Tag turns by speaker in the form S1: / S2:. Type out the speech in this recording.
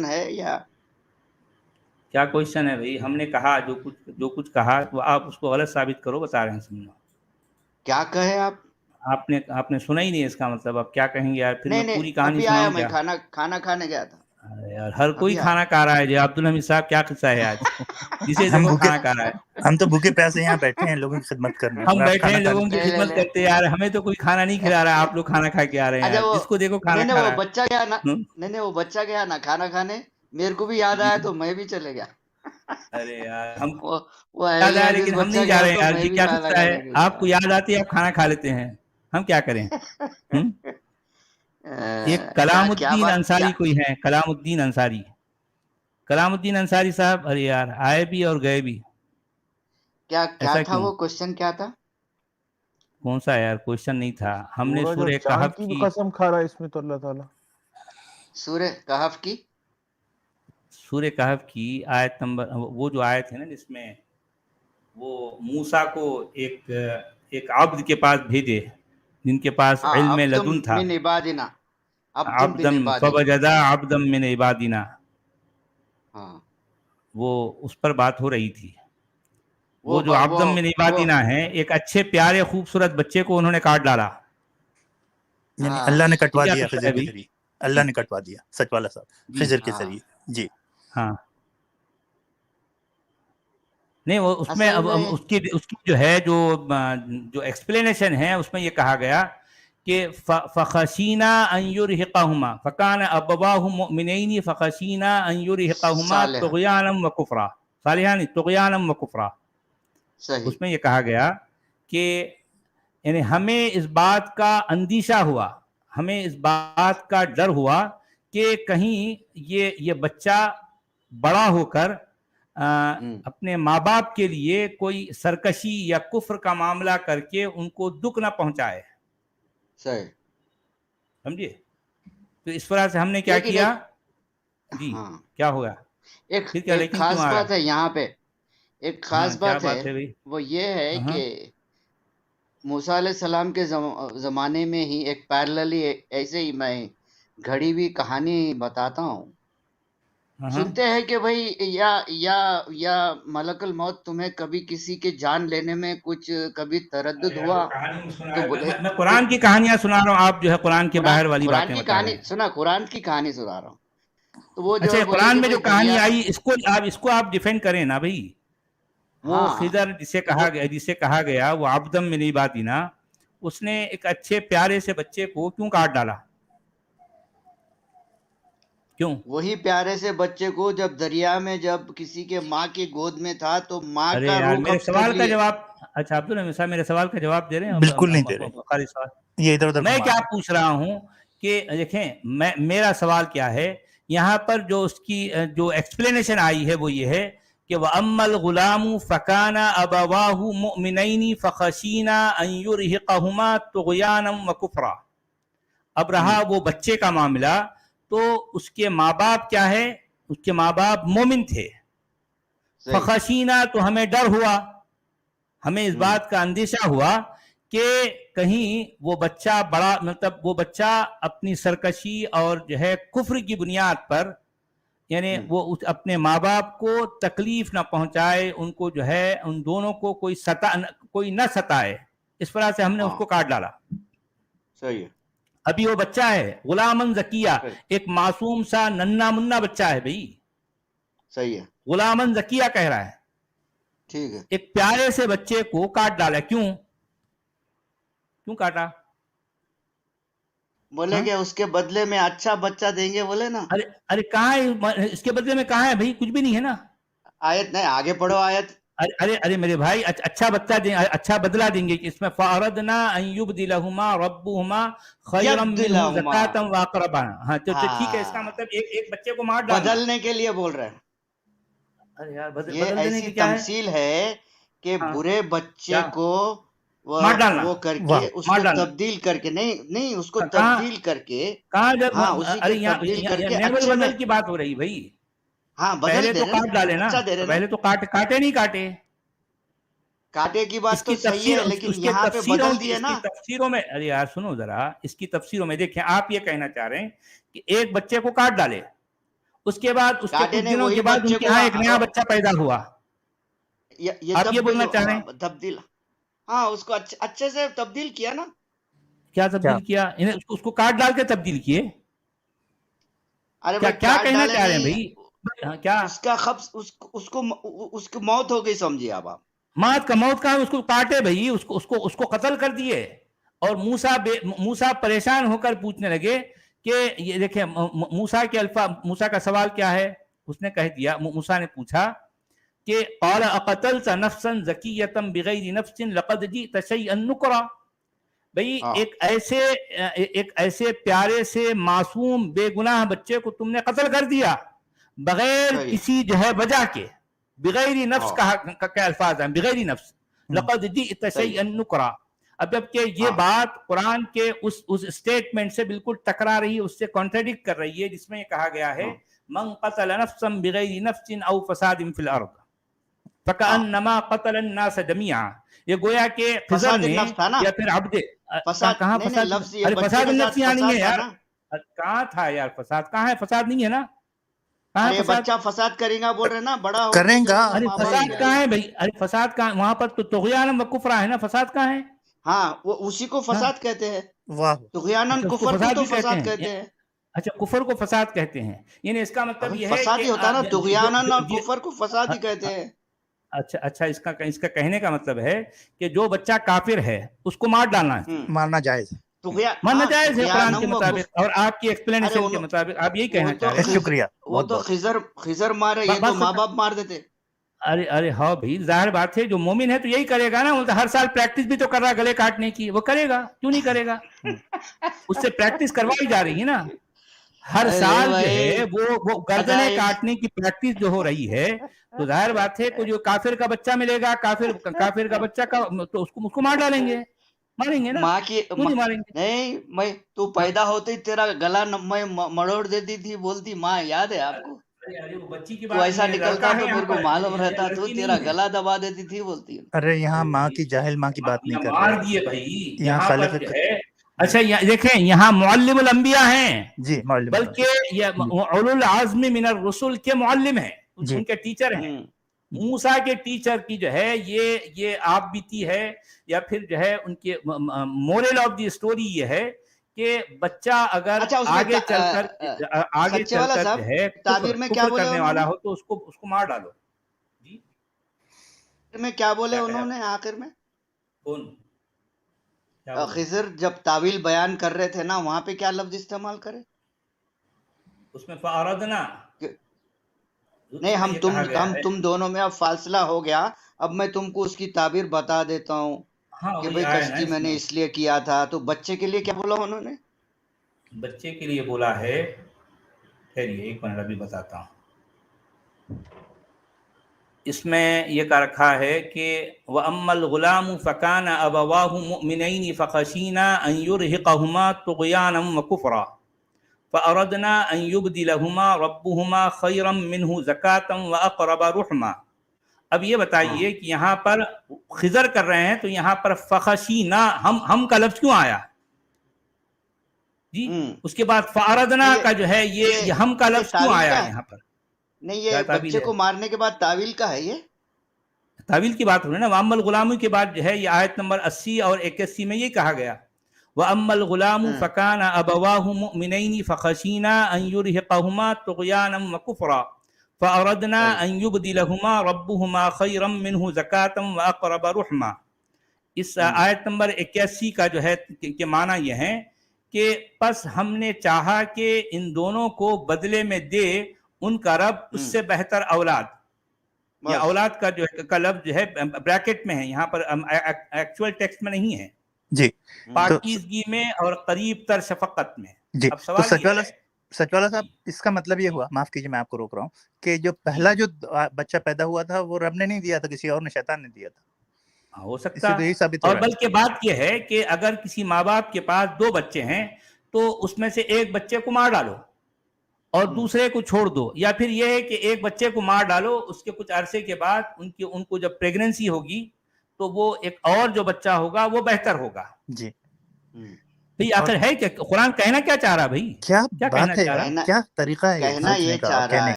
S1: ہے یا
S2: کیا کوشچن ہے بھائی؟ ہم نے کہا جو کچھ کہا تو آپ اس کو غلط ثابت کرو، بتا رہے ہیں سمجھو.
S1: کیا کہے
S2: آپ نے سنا ہی نہیں، اس کا مطلب آپ کیا کہیں گے یار؟ پھر میں
S1: نہیں
S2: پوری کہانی
S1: ابھی آیا،
S2: سناؤں
S1: میں
S2: کیا؟
S1: کھانا کھانے گیا تھا.
S2: ارے یار ہر کوئی
S1: ابھی آیا.
S2: کھانا کھا رہا ہے جی. عبدالحمید صاحب کیا قصہ ہے آج؟ جسے
S3: ہم
S2: دیکھو
S3: بھوکے
S2: کھانا کھا رہا ہے.
S3: ہم تو بھوکے پیاسے یہاں بیٹھے ہیں لوگوں کی خدمت کرنے، اور
S2: ہم
S3: آپ
S2: بیٹھے
S3: کھانا
S2: ہیں
S3: کھا
S2: لوگوں
S3: لیتے
S2: کی
S1: لے لے
S2: خدمت
S1: لے
S2: کرتے یار. ہمیں تو کوئی کھانا نہیں کھلا رہا ہے، آپ لوگ کھانا کھا کے آ رہے ہیں
S1: اچھا
S2: یار.
S1: وہ
S2: جس کو دیکھو کھانا
S1: نہیں
S2: کھا
S1: وہ
S2: رہا
S1: بچہ گیا نا،
S2: ہے.
S1: نہیں وہ بچہ گیا نا کھانا کھانے، میرے کو بھی یاد آیا تو میں بھی چلے گیا.
S2: ارے یار ہم
S1: وہ
S2: یاد
S1: اہلیہ
S2: آیا
S1: عزیز
S2: لیکن ہم
S1: بچہ
S2: نہیں جا
S1: گیا
S2: رہے ہیں
S1: تو
S2: یار.
S1: میں
S2: یہ
S1: بھی
S2: کیا
S1: کھانا
S2: قصہ ہے؟
S1: کھانے کے
S2: آپ کو یاد آتی ہے آپ کھانا کھا لیتے ہیں، ہم کیا کریں؟ ایک کلام
S1: کیا
S2: الدین
S1: بات کیا
S2: انصاری کوئی ہے، کلام الدین انصاری. کلام الدین انصاری صاحب ارے یار آئے بھی اور گئے بھی.
S1: کیا
S2: ایسا
S1: تھا
S2: کیوں؟
S1: وہ کوشچن کیا تھا؟
S2: کون سا یار کوشچن نہیں تھا. ہم نے
S4: سورج اور
S2: سورہ
S4: چاند
S2: کہف
S4: کی بھی
S2: کی،
S4: قسم کھا رہا ہے اس میں تو اللہ تعالیٰ.
S1: سورہ کہف کی
S2: سورہ کہف کی آیت نمبر، وہ جو آیت ہے نا جس میں وہ موسیٰ کو ایک عبد کے پاس بھیجے جن کے پاس علم
S1: عبدم
S2: لدن تھا.
S1: من عبادنا، عبدم من
S2: عبدم
S1: عبادنا.
S2: فوجدا عبدم من عبادنا،
S1: ہاں
S2: وہ اس پر بات ہو رہی تھی. وہ جو عبدم من عبادنا ہے، ایک اچھے پیارے خوبصورت بچے کو انہوں نے کاٹ ڈالا.
S3: یعنی اللہ نے کٹوا
S2: کیا
S3: دیا
S2: قصہ
S3: خضر
S2: ہے
S3: کے
S2: بھائی؟
S3: ذریعے، اللہ نے کٹوا دیا سچ والا صاحب
S2: جی
S3: خضر کے
S1: ہاں
S3: ذریعے. جی
S2: ہاں. نہیں وہ اس میں
S1: اصل میں
S2: اس کی جو ہے جو ایکسپلینیشن ہے اس میں یہ کہا گیا کہ فخشینا ان یرہقہما فکان ابواہ مؤمنین فخشینا ان یرہقہما
S1: صالح
S2: طغیانا وکفرا. صالحان طغیانا وکفرا.
S1: صحیح.
S2: اس میں یہ کہا گیا کہ یعنی ہمیں اس بات کا اندیشہ ہوا، ہمیں اس بات کا ڈر ہوا کہ کہیں یہ بچہ بڑا ہو کر اپنے ماں باپ کے لیے کوئی سرکشی یا کفر کا معاملہ کر کے ان کو دکھ نہ پہنچائے.
S1: صحیح
S2: سمجھے؟ تو اس طرح سے ہم نے کیا
S1: لیکن
S2: کیا جی
S1: ہاں
S2: کیا ہوگا پھر کیا؟
S1: ایک
S2: لیکن کیوں
S1: خاص
S2: آ رہا
S1: بات ہے یہاں پہ، ایک
S2: ہے؟ ہاں
S1: خاص
S2: کیا
S1: بات ہے،
S2: بھائی؟
S1: وہ یہ ہے
S2: ہاں
S1: کہ موسیٰ علیہ السلام کے زمانے میں ہی ایک پیرللی ایسے ہی میں گھڑی ہوئی کہانی بتاتا ہوں.
S2: ہاں
S1: سنتے ہیں کہ بھائی یا ملک الموت تمہیں کبھی کسی کے جان لینے میں کچھ کبھی تردد ہوا تو بولے
S2: میں قرآن کی کہانیاں سنا رہا ہوں، آپ جو ہے قرآن کے باہر والی
S1: قرآن
S2: باتیں
S1: کی
S2: بتا رہے
S1: کہانی
S2: ہیں.
S1: سنا، قرآن کی کہانی سنا رہا ہوں. تو وہ جو
S2: اچھا
S1: ہے بولے
S2: قرآن
S1: کہ
S2: میں جو
S1: بھائی
S2: کہانی
S1: دریا
S2: آئی اس کو آپ ڈیفینڈ کریں نا بھائی. وہ
S1: ہاں
S2: خضر جسے کہا گیا وہ عبدم من عبادنا، اس نے ایک اچھے پیارے سے بچے کو کیوں کاٹ ڈالا؟ کیوں؟
S1: وہی پیارے سے بچے کو جب دریا میں جب کسی کے ماں کی گود میں تھا تو ماں
S2: ارے
S1: کا
S2: یار
S1: روح
S2: میرے
S1: قبض کر
S2: سوال کا
S1: لیے.
S2: جواب، اچھا عبدالحمید صاحب میرے سوال کا جواب دے رہے ہیں؟
S3: بالکل نہیں دے رہے،
S2: خالی سوال
S3: یہ ادھر ادھر
S2: میں
S3: گھما
S2: کیا
S3: رہے ہیں.
S2: پوچھ رہا ہوں کہ دیکھیں میرا سوال کیا ہے یہاں پر، جو اس کی جو ایکسپلینیشن آئی ہے وہ یہ ہے کہ وَأَمَّا الْغُلَامُ فَكَانَ أَبَوَاهُ مُؤْمِنَيْنِ فَخَشِينَا أَن يُرْهِقَهُمَا طُغْيَانًا وَكُفْرًا. اب رہا وہ بچے کا معاملہ، تو اس کے ماں باپ کیا ہے؟ اس کے ماں باپ مومن تھے. فخشینا تو ہمیں ڈر ہوا، ہمیں اس بات کا اندیشہ ہوا کہ کہیں وہ بچہ بڑا، مطلب وہ بچہ اپنی سرکشی اور جو ہے کفر کی بنیاد پر، یعنی وہ اپنے ماں باپ کو تکلیف نہ پہنچائے، ان کو جو ہے ان دونوں کو کوئی نہ ستائے. اس طرح سے ہم نے اس کو کاٹ ڈالا.
S1: صحیح ہے.
S2: ابھی وہ بچہ ہے غلامن زکیہ، ایک معصوم سا ننا منا بچہ ہے بھائی.
S1: صحیح ہے.
S2: غلامن زکیہ کہہ رہا ہے.
S1: ٹھیک ہے.
S2: ایک پیارے سے بچے کو کاٹ ڈالا. کیوں کاٹا؟
S1: بولے کہ اس کے بدلے میں اچھا بچہ دیں گے، بولے نا.
S2: ارے کہاں ہے اس کے بدلے میں؟ کہاں ہے بھائی؟ کچھ بھی نہیں ہے نا.
S1: آیت نہیں، آگے پڑھو آیت.
S2: ارے میرے بھائی اچھا بچہ دیں، اچھا بدلہ دیں گے. اس میں فَأَرَدْنَا أَن يُبْدِلَهُمَا رَبُّهُمَا خَيْرًا مِّنْهُ زَكَاةً وَأَقْرَبَ. ہاں تو ٹھیک ہے، اس کا مطلب ایک بچے کو مار ڈالنا
S1: بدلنے کے لیے بول رہے ہیں.
S2: ارے یار
S1: یہ
S2: بدل دینے
S1: ایسی
S2: کی کیا ہے؟
S1: تمثیل ہے کہ برے بچے کو
S2: مار ڈالنا،
S1: وہ کر کے اس کو تبدیل کر کے، نہیں اس کو تبدیل کر کے،
S2: کہاں جب
S1: ہاں اسی
S2: ارے
S1: کے تبدیل کر کے
S2: نعمت
S1: اچھے میں.
S2: بدل کی بات ہو رہی بھائی.
S1: ہاں بدل
S2: پہلے
S1: دے
S2: تو
S1: رہے
S2: کاٹ ڈالے نا،
S1: اچھا دے رہے نا.
S2: پہلے تو کاٹے نہیں کاٹے.
S1: کاٹے کی
S2: اس
S1: بات تو
S2: کی
S1: صحیح ہے، لیکن یہاں پہ بدل دیے نا.
S2: تفسیروں میں ارے یار سنو ذرا، اس کی تفسیروں میں دیکھیں، آپ یہ کہنا چاہ رہے ہیں کہ ایک بچے کو کاٹ ڈالے اس کے بعد اس کے
S1: کاٹے
S2: کچھ
S1: نے
S2: دنوں
S1: وہی
S2: کے بعد
S1: بچے
S2: ان کے
S1: کو
S2: یہاں ایک نیا بچہ پیدا ہوا.
S1: یہ
S2: آپ یہ بولنا چاہ رہے ہیں
S1: تبدیل، ہاں اس کو اچھے سے تبدیل کیا نا.
S2: کیا تبدیل کیا؟ اس کو کاٹ ڈال کے تبدیل کیے.
S1: ارے
S2: کیا
S1: بھائی
S2: کیا
S1: کاٹ
S2: کہنا
S1: ڈالے
S2: چاہ رہے ہیں
S1: نہیں،
S2: بھائی؟ کیا
S1: اس کا خبز اس کی موت ہو گئی سمجھیے آپ.
S2: موت کا موت کہاں؟ اس کو کاٹے بھائی، اس کو قتل کر دیے. اور موسیٰ پریشان ہو کر پوچھنے لگے کہ یہ دیکھیں موسیٰ کا سوال کیا ہے. اس نے کہہ دیا، موسیٰ نے پوچھا کہ قال اقتلت نفسا زکیۃ بغیر نفس لقد جئت شیئا نکرا. بھئی ایک ایسے پیارے سے معصوم بے گناہ بچے کو تم نے قتل کر دیا بغیر کسی جو ہے وجہ کے. بغیر نفس کا کیا الفاظ ہیں؟ بغیر نفس. لقد جئت شیئا نکرا. اب جبکہ یہ بات قرآن کے اس اسٹیٹمنٹ سے بالکل ٹکرا رہی ہے، اس سے کانٹرڈکٹ کر رہی ہے، جس میں یہ کہا گیا ہے من قتل نفسا بغیر نفس او فساد فی الارض فکأنما قتل الناس جميعا. یہ گویا کہ خضر نے یا پھر عبد کہاں فساد؟ ارے فساد النفس یہاں نہیں ہے یار. کہاں تھا یار فساد؟ کہاں ہے فساد؟ نہیں ہے نا.
S1: ارے بچہ فساد کرے گا بول رہے نا، بڑا ہو
S3: کریں گا.
S2: ارے فساد کہاں ہے بھائی؟ ارے فساد کہاں؟ وہاں پر تو طغیان و کفر ہے نا. فساد کہاں ہے؟
S1: ہاں وہ اسی کو فساد کہتے ہیں.
S3: واہ،
S1: طغیان کفر کو تو فساد کہتے ہیں.
S2: اچھا کفر کو فساد کہتے ہیں، یعنی اس کا مطلب یہ ہے
S1: فساد ہی ہوتا ہے نا، طغیان اور کفر کو فساد ہی کہتے ہیں.
S2: اچھا اس کا کہنے کا مطلب ہے کہ جو بچہ کافر ہے اس کو مار ڈالنا ہے،
S3: مارنا جائز ہے.
S2: مارنا جائز ہے قرآن کے مطابق اور آپ کی ایکسپلینیشن کے مطابق. آپ یہی کہنا چاہ رہے ہیں.
S3: شکریہ.
S1: وہ تو خضر مارے، یہ تو ماں باپ مار دیتے.
S2: ارے ہاں بھائی، ظاہر بات ہے جو مومن ہے تو یہی کرے گا نا. وہ ہر سال پریکٹس بھی تو کر رہا گلے کاٹنے کی، وہ کرے گا، کیوں نہیں کرے گا؟ اس سے پریکٹس کروائی جا رہی ہے نا. ہر سال جو ہے وہ گردنیں کاٹنے کی پریکٹس جو ہو رہی ہے، تو ظاہر بات ہے کہ جو کافر کا بچہ ملے گا، کافر کا بچہ تو اس کو مار ڈالیں گے، ماریں گے نا.
S1: ماں کی
S2: کیوں نہیں ماریں گے؟
S1: نہیں، میں تو پیدا ہوتے ہی تیرا گلا میں مڑوڑ دیتی تھی، بولتی ماں، یاد ہے آپ کو؟
S2: بچی کی
S1: تو ایسا نکلتا تو میرے کو معلوم رہتا، تو تیرا گلا دبا دیتی تھی بولتی.
S3: ارے یہاں ماں کی جاہل ماں کی بات نہیں کر رہے.
S2: مار دیے بھائی یہاں پر جو ہے. اچھا دیکھیں یہاں معلم الانبیاء ہیں
S3: جی، معلم،
S2: بلکہ یہ اولو العزم من الرسل کے معلم ہیں، ان کے ٹیچر ہیں. موسیٰ کے ٹیچر کی جو ہے یہ آپ بیتی ہے، یا پھر جو ہے ان کے مورل آف دی اسٹوری یہ ہے کہ بچہ اگر آگے چل کر جو ہے کفر کرنے والا ہو تو اس کو مار ڈالو. جی
S1: میں کیا بولے انہوں نے آخر میں؟
S2: کون؟
S1: خضر جب تعویل بیان کر رہے تھے نا، وہاں پہ کیا لفظ استعمال کرے؟
S2: اس میں فَأَرَدْنَا
S1: نہیں، ہم تم دونوں میں اب فاصلہ ہو گیا. اب میں تم کو اس کی تعبیر بتا دیتا ہوں کہ بھئی کشتی میں نے اس لیے کیا تھا. تو بچے کے لیے کیا بولا انہوں نے؟
S2: بچے کے لیے بولا ہے، ٹھہریے ایک منٹ ابھی بتاتا ہوں. اس میں یہ کہا رکھا ہے کہ وَأَمَّا الْغُلَامُ فَكَانَ أَبَوَاهُ مُؤْمِنَيْنِ فَخَشِينَا أَن يُرْهِقَهُمَا طُغْيَانًا وَكُفْرًا فَأَرَدْنَا أَن يُبْدِلَهُمَا رَبُّهُمَا خَيْرًا مِّنْهُ زَكَاةً وَأَقْرَبَ رُحْمًا. اب یہ بتائیے کہ یہاں پر خضر کر رہے ہیں تو یہاں پر فَخَشِينَا ہم کا لفظ کیوں آیا؟ جی اس کے بعد فَأَرَدْنَا کا جو ہے یہ ہم کا لفظ کیوں آیا یہاں پر؟
S1: نہیں، یہ بچے کو مارنے کے بعد تعویل کا ہے. یہ
S2: تعویل کی بات ہو رہی ہے نا. وَأَمَّا الْغُلَامُ کے بعد جو ہے یہ آیت نمبر 80 اور 81 میں یہ کہا گیا وَأَمَّا الْغُلَامُ فَكَانَ أَبَوَاهُ مُؤْمِنَيْنِ فَخَشِينَا أَن يُرْهِقَهُمَا طُغْيَانًا وَكُفْرًا فَأَرَدْنَا أَن يُبْدِلَهُمَا رَبُّهُمَا خَيْرًا مِّنْهُ زَكَاةً وَأَقْرَبَ رُحْمًا. اس آیت نمبر 81 کا جو ہے کہ معنی یہ ہے کہ پس ہم نے چاہا کہ ان دونوں کو بدلے میں دے ان کا رب اس سے بہتر اولاد. یہ اولاد کا جو ہے لفظ جو ہے بریکٹ میں ہے، یہاں پر ایکچوئل ٹیکسٹ میں نہیں ہے.
S3: جی،
S2: پاکیزگی میں اور قریب تر شفقت میں.
S3: جی
S2: اب سوال یہ ہے
S3: سچوالا صاحب، اس کا مطلب یہ ہوا، معاف کیجیے میں آپ کو روک رہا ہوں، کہ جو پہلا جو بچہ پیدا ہوا تھا وہ رب نے نہیں دیا تھا، کسی اور نے، شیطان نے دیا تھا.
S2: ہو سکتا.
S3: یہی ثابت ہو
S2: اور
S3: رہا ہے.
S2: بلکہ بات یہ ہے کہ اگر کسی ماں باپ کے پاس 2 بچے ہیں تو اس میں سے ایک بچے کو مار ڈالو اور دوسرے کو چھوڑ دو، یا پھر یہ ہے کہ ایک بچے کو مار ڈالو، اس کے کچھ عرصے کے بعد ان کو جب پریگننسی ہوگی تو وہ ایک اور جو بچہ ہوگا وہ بہتر ہوگا.
S3: جی
S2: بھئی آخر ہے کہ قرآن کہنا کیا چاہ رہا بھائی؟
S3: کیا
S2: کیا
S3: بات
S2: کہنا
S3: ہے
S2: چاہ رہا؟
S3: کیا طریقہ ہے
S1: کہنا یہ چاہ رہا ہے